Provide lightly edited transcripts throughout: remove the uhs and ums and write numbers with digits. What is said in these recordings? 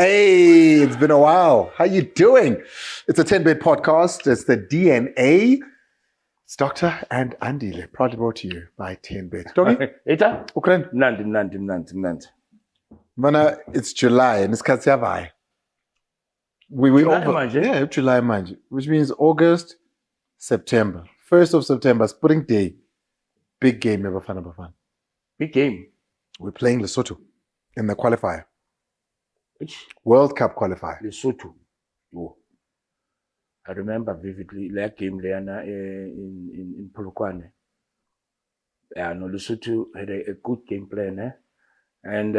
Hey, it's been a while. How you doing? It's a 10-bit podcast. It's the DNA. It's Dr. and Andile, proudly brought to you by 10-bit. Doggy? Eta? Okay. Mnandi. Mana, it's July and it's Katsiavai. We July over. manje? Yeah, July manje, which means August, September. 1st of September, Spring Day. Big game, Bafana Bafana. Big game. We're playing Lesotho in the qualifier. Which? World Cup qualifier. Lesotho. Oh. I remember vividly that game there in Polokwane. Yeah, no, Lesotho had a good game plan, eh? And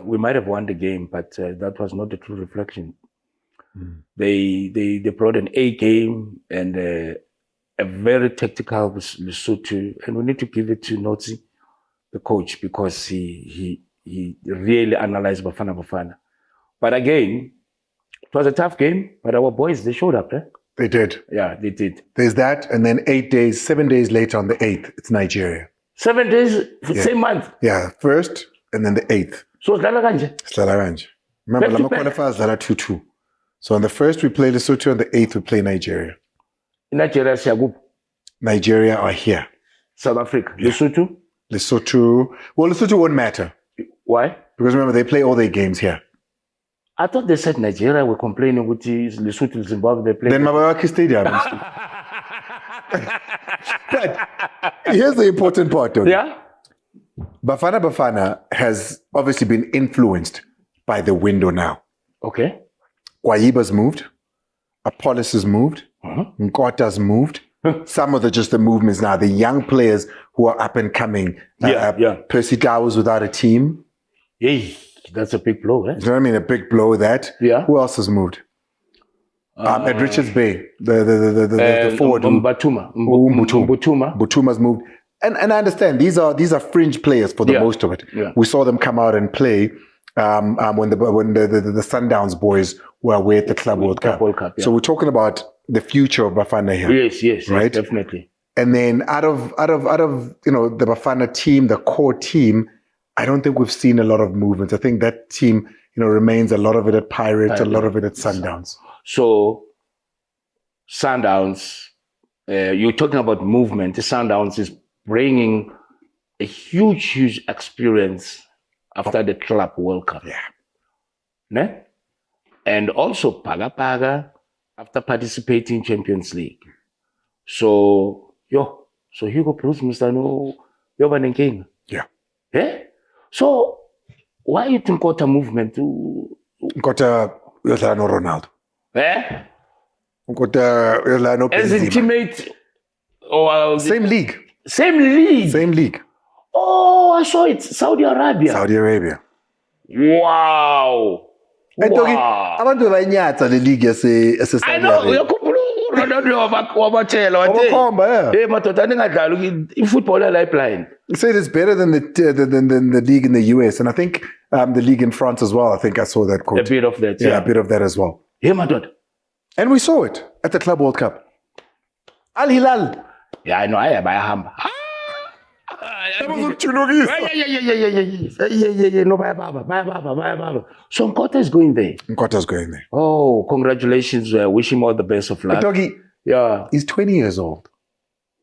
we might have won the game, but that was not the true reflection. They brought an A game and a very tactical Lesotho, and we need to give it to Notsi, the coach, because he really analyzed Bafana Bafana. But again, it was a tough game, but our boys, they showed up, eh? They did. Yeah, they did. There's that, and then 7 days later on the 8th, it's Nigeria. 7 days, same month. Yeah, 1st and then the 8th. So Slala kanje. Slala. Remember, Back to Lama back. qualifiers are 2-2. So on the 1st, we play Lesotho, on the 8th, we play Nigeria. In Nigeria, Siagup, Nigeria are here. South Africa, Lesotho. Well, Lesotho won't matter. Why? Because remember, they play all their games here. I thought they said Nigeria were complaining with Lesotho, Zimbabwe, they play. Then Mabawaki Stadium. But here's the important part, though. Yeah? Bafana Bafana has obviously been influenced by the window now. Okay. Kwayiba's moved. Apollos has moved. Nkota's moved. Some of the movements now, the young players who are up and coming. Percy Tau was without a team. Hey, that's a big blow, eh? You know what I mean? A big blow that. Yeah. Who else has moved? At Richards Bay, the forward. Butuma's moved. And I understand these are fringe players for the most of it. Yeah. We saw them come out and play when the Sundowns boys were away at the Club World Cup. Yeah. So we're talking about the future of Bafana here. Yes, right? Definitely. And then out of the Bafana team, the core team, I don't think we've seen a lot of movements. I think that team, remains a lot of it at Pirates, a lot of it at Sundowns. So Sundowns, you're talking about movement. The Sundowns is bringing a huge experience after the Club World Cup. Yeah. Ne? And also Paga after participating in Champions League. So Hugo Plus Mr. No, you're an king. Yeah. Eh? So why you think got a movement to Nkota no Ronaldo. eh? Nkota no As Benzema. a teammate or Same league. Same league. Same league. Oh, I saw it. Saudi Arabia. Saudi Arabia. Wow. Wow. Abantu banyatsa le league yase I Saudi know. Arabia. Uyakhumbula wabatshela wathi Wabakhomba, yeah. hey madoda ningadlali i-football lifeline. They say it's better than the league in the US, and I think the league in France as well. I think I saw that quote. A bit of that. Yeah, a bit of that as well. Hey madoda. And we saw it at the Club World Cup. Al Hilal. Yeah, I know. Bayahamba. Yeah. No, bye. So Nkota is going there. Nkota's going there. Oh, congratulations. Wish him all the best of luck. But Doggy, Yeah. he's 20 years old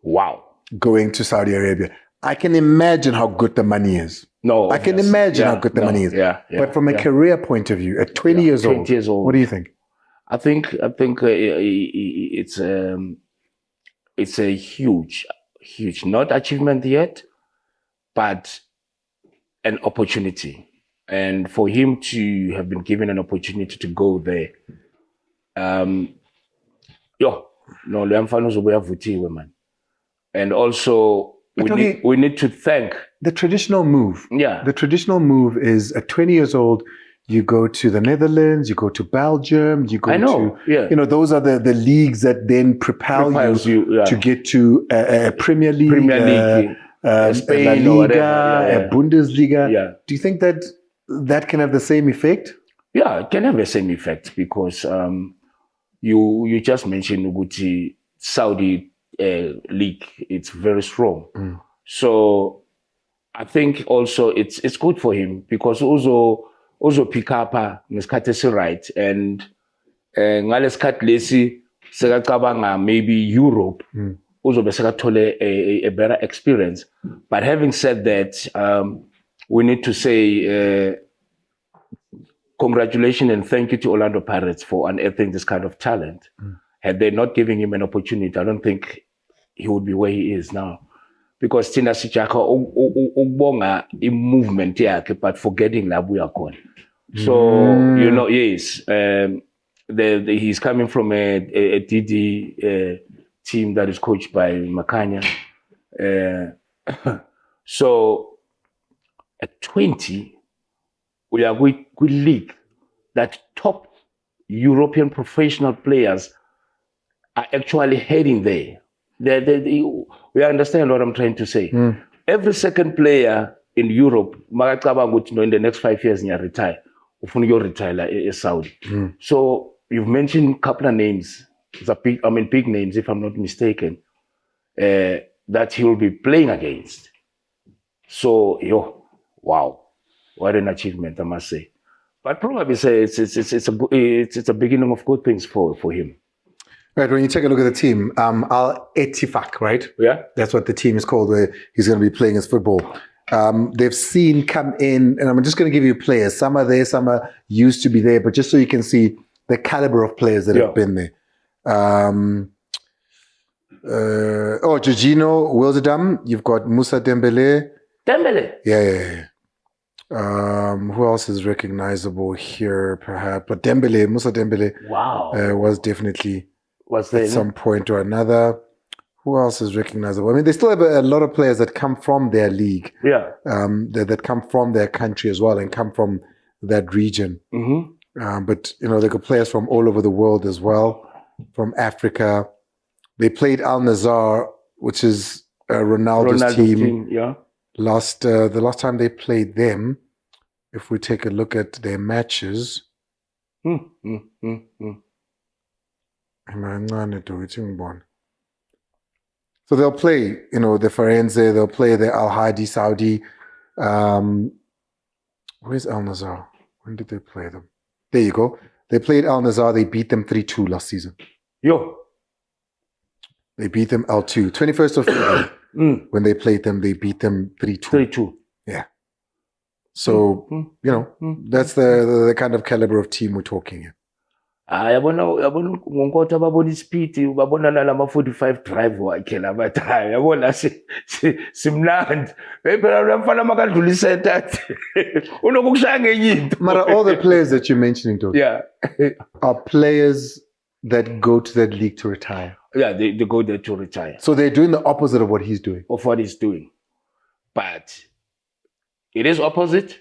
Wow. going to Saudi Arabia. I can imagine how good the money is. No. I can imagine how good the money is. Yeah. But from a career point of view, at 20 years old, 20 years old. what do you think? I think it's a huge, not achievement yet, but an opportunity. And for him to have been given an opportunity to go there, man. And also we need to thank The traditional move. Yeah. The traditional move is at 20 years old, you go to the Netherlands, you go to Belgium, you go to, those are the leagues that then propels you to get to a Premier League, Spain, La or Liga, whatever, a Bundesliga. Yeah. Do you think that can have the same effect? Yeah, it can have the same effect because you just mentioned Uguti Saudi league. It's very strong. So I think also it's good for him because also also pick up ngesikhathi right and ngalesikhathi lesi sekacabanga maybe Europe uzobe sekathole a better experience. But having said that, we need to say congratulations and thank you to Orlando Pirates for unearthing this kind of talent. Had they not given him an opportunity, I don't think he would be where he is now. Because Tina Sichaka ubonga movement yakhe, but forgetting la buya khona. So you know, yes, he's coming from a DD team that is coached by Makanya. So at 20, we are with league that top European professional players are actually heading there. We understand what I'm trying to say. Every second player in Europe, in the next 5 years, you retire. Retire Saudi. So you've mentioned a couple of names. Big names, if I'm not mistaken, that he will be playing against. So, wow, what an achievement, I must say. But probably say it's a beginning of good things for him. Right, when you take a look at the team, Al Ettifaq, right? Yeah. That's what the team is called, where he's going to be playing his football. They've seen come in, and I'm just going to give you players. Some are there, some are used to be there, but just so you can see the caliber of players that have been there. Jorginho Wijnaldum, you've got Moussa Dembele. Dembele? Yeah. Who else is recognizable here, perhaps? But Moussa Dembele was definitely at some point or another. Who else is recognizable? I mean, they still have a lot of players that come from their league. Yeah. That come from their country as well and come from that region. But, they got players from all over the world as well, from Africa. They played Al Nassr, which is Ronaldo's team. Yeah. The last time they played them, if we take a look at their matches. So they'll play, the Firenze, they'll play the Al Hadi Saudi. Where's Al Nassr? When did they play them? There you go. They played Al Nassr, they beat them 3-2 last season. They beat them L2. 21st of February, when they played them, they beat them 3-2. 3-2. Yeah. So, that's the kind of caliber of team we're talking here. Yabona ngonkotha babona ispeed babona nalama 45 drive wakhe labathayo yabona simnandi phela lamfana makadlulise that unokukushaya ngenye into. Mara, all the players that you're mentioning, Dog, are players that go to that league to retire. Yeah, they go there to retire. So they're doing the opposite of what he's doing. But it is opposite,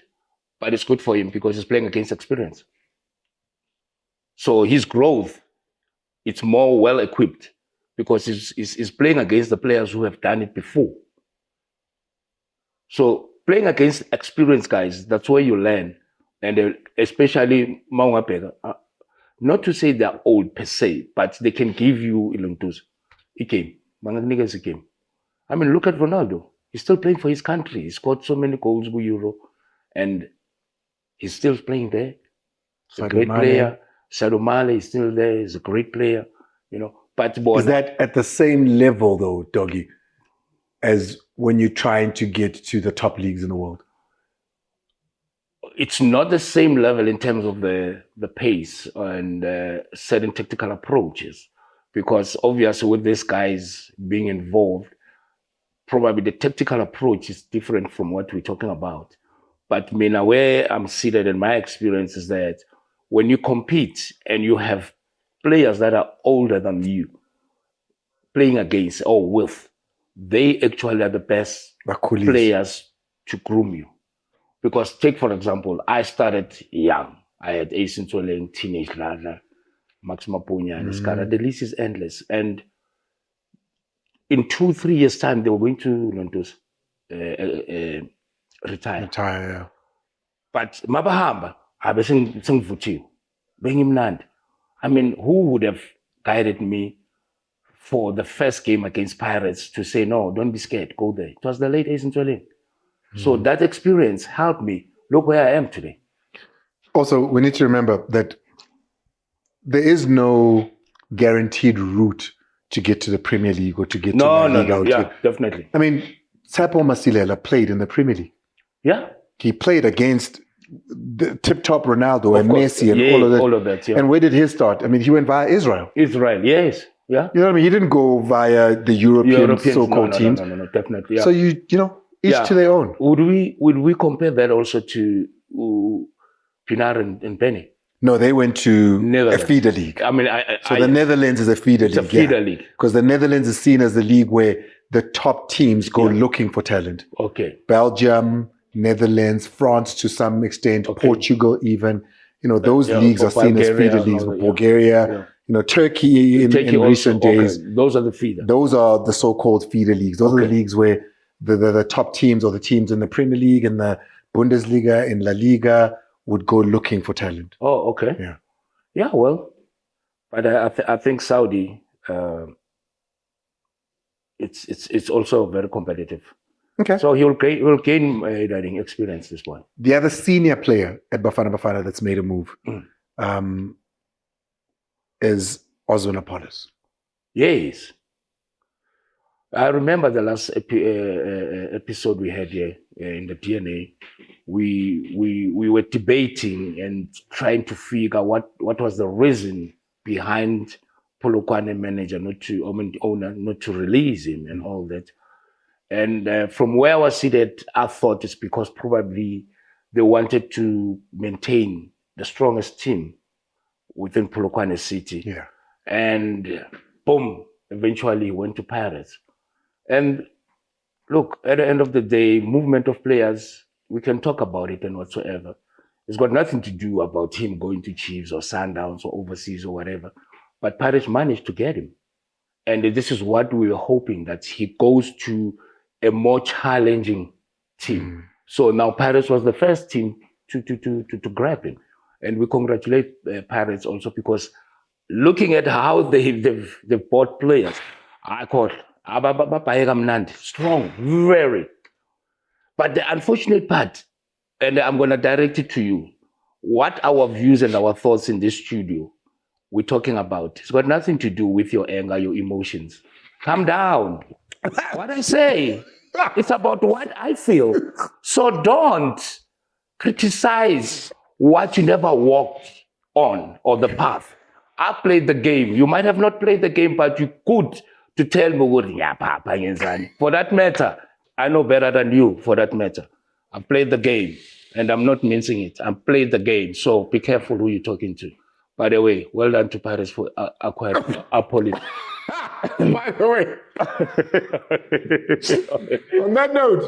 but it's good for him because he's playing against experience. So his growth, it's more well equipped because he's playing against the players who have done it before. So playing against experienced guys, that's where you learn. And especially Mawapega, not to say they're old per se, but they can give you a game. I mean, look at Ronaldo. He's still playing for his country. He scored so many goals with Euro, and he's still playing there. He's a great player. Sadio Mane is still there. He's a great player, But is that at the same level, though, Doggy, as when you're trying to get to the top leagues in the world? It's not the same level in terms of the pace and certain tactical approaches, because obviously with these guys being involved, probably the tactical approach is different from what we're talking about. But where I'm seated in my experience is that when you compete and you have players that are older than you playing against or with, they actually are the best players to groom you. Because take, for example, I started young. I had Ace Ntsoleng, Teenage Lala, Max Mapunya, and Skara. The list is endless. And in 2-3 years' time, they were going to retire. Yeah. But Mabahamba, I mean, who would have guided me for the first game against Pirates to say, no, don't be scared, go there? It was the late Ace Ntsoleng. So that experience helped me. Look where I am today. Also, we need to remember that there is no guaranteed route to get to the Premier League or to get to La Liga. No. Yeah, definitely. I mean, Tsepo Masilela played in the Premier League. Yeah. He played against the tip-top Ronaldo and Messi and all of that. Yeah. And where did he start? I mean, he went via Israel. Israel, yes. Yeah. You know what I mean? He didn't go via the European so-called teams. No, definitely. Yeah. So you know, each to their own. Would we compare that also to Pinar and Penny? No, they went to a feeder league. I mean, the Netherlands is a feeder league. It's a feeder league. Because the Netherlands is seen as the league where the top teams go looking for talent. Okay. Belgium, Netherlands, France to some extent, Portugal even. You know, those leagues are seen as feeder leagues. Bulgaria, you know, Turkey in recent days. Those are the feeder. Those are the so-called feeder leagues. Those are the leagues where the top teams or the teams in the Premier League and the Bundesliga, in La Liga, would go looking for talent. Oh, okay. Yeah. Yeah, well, but I think Saudi, it's also very competitive. Okay. So he'll gain experience this one. The other senior player at Bafana Bafana that's made a move is Osman Apollos. Yes. I remember the last episode we had here in the DNA. We were debating and trying to figure what was the reason behind Polokwane manager owner not to release him and all that. And from where I was seated, I thought it's because probably they wanted to maintain the strongest team within Polokwane City. Yeah. And boom, eventually he went to Pirates. And look, at the end of the day, movement of players, we can talk about it and whatsoever. It's got nothing to do about him going to Chiefs or Sundowns or overseas or whatever. But Pirates managed to get him. And this is what we were hoping, that he goes to a more challenging team. So now Pirates was the first team to grab him. And we congratulate Pirates also, because looking at how they've bought players, I call strong, very. But the unfortunate part, and I'm going to direct it to you, what our views and our thoughts in this studio we're talking about, it's got nothing to do with your anger, your emotions. Calm down. What I say, it's about what I feel. So don't criticize what you never walked on or the path. I played the game. You might have not played the game, but you could to tell me, yeah, Papa, for that matter, I know better than you for that matter. I played the game and I'm not mincing it. I played the game. So be careful who you're talking to. By the way, well done to Paris for acquiring Apollo. By the way, on that note,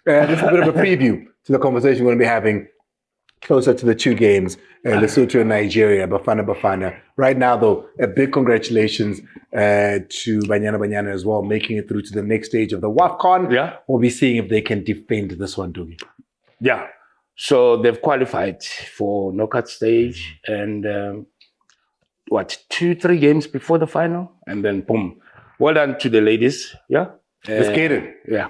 just a bit of a preview to the conversation we're going to be having closer to the two games, Lesotho and Nigeria, Bafana Bafana. Right now, though, a big congratulations to Banyana Banyana as well, making it through to the next stage of the WAFCON. Yeah. We'll be seeing if they can defend this one, Dougie. Yeah. So they've qualified for knockout stage and 2-3 games before the final, and then boom. Well done to the ladies. Yeah. Let's get it. Yeah.